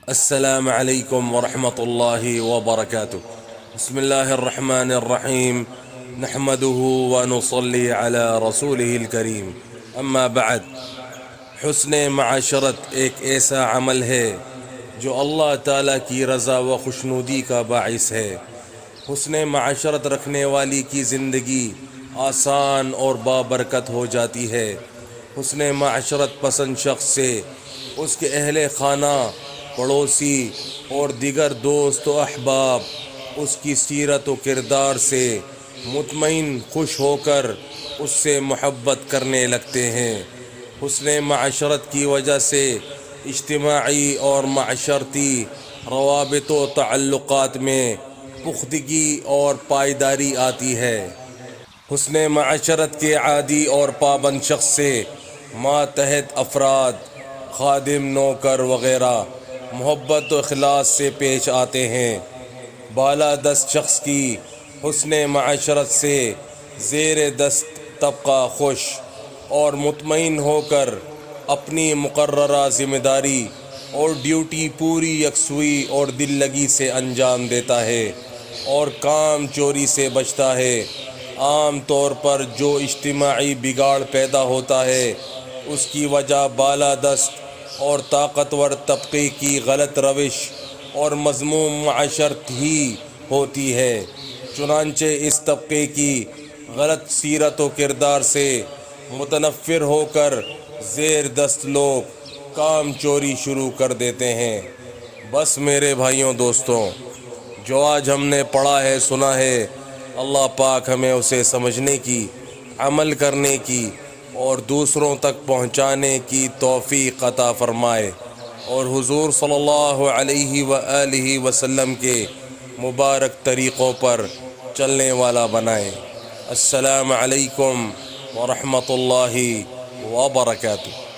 السلام عليكم ورحمة الله وبركاته. بسم الله الرحمن الرحيم. نحمده ونصلي على رسوله الكريم. اما بعد، حسن معاشرت ایک ایسا عمل ہے جو اللہ تعالیٰ کی رضا و خوشنودی کا باعث ہے۔ حسن معاشرت رکھنے والی کی زندگی آسان اور بابرکت ہو جاتی ہے۔ حسن معاشرت پسند شخص سے اس کے اہل خانہ، پڑوسی اور دیگر دوست و احباب اس کی سیرت و کردار سے مطمئن خوش ہو کر اس سے محبت کرنے لگتے ہیں۔ حسن معاشرت کی وجہ سے اجتماعی اور معاشرتی روابط و تعلقات میں پختگی اور پائیداری آتی ہے۔ حسن معاشرت کے عادی اور پابند شخص سے ماتحت افراد، خادم، نوکر وغیرہ محبت و اخلاص سے پیش آتے ہیں۔ بالادست شخص کی حسن معاشرت سے زیر دست طبقہ خوش اور مطمئن ہو کر اپنی مقررہ ذمہ داری اور ڈیوٹی پوری یکسوئی اور دل لگی سے انجام دیتا ہے اور کام چوری سے بچتا ہے۔ عام طور پر جو اجتماعی بگاڑ پیدا ہوتا ہے اس کی وجہ بالادست اور طاقتور طبقے کی غلط روش اور مذموم معاشرت ہی ہوتی ہے۔ چنانچہ اس طبقے کی غلط سیرت و کردار سے متنفر ہو کر زیر دست لوگ کام چوری شروع کر دیتے ہیں۔ بس میرے بھائیوں دوستوں، جو آج ہم نے پڑھا ہے، سنا ہے، اللہ پاک ہمیں اسے سمجھنے کی، عمل کرنے کی اور دوسروں تک پہنچانے کی توفیق عطا فرمائے، اور حضور صلی اللہ علیہ وآلہ وسلم کے مبارک طریقوں پر چلنے والا بنائے۔ السلام علیکم ورحمۃ اللہ وبرکاتہ۔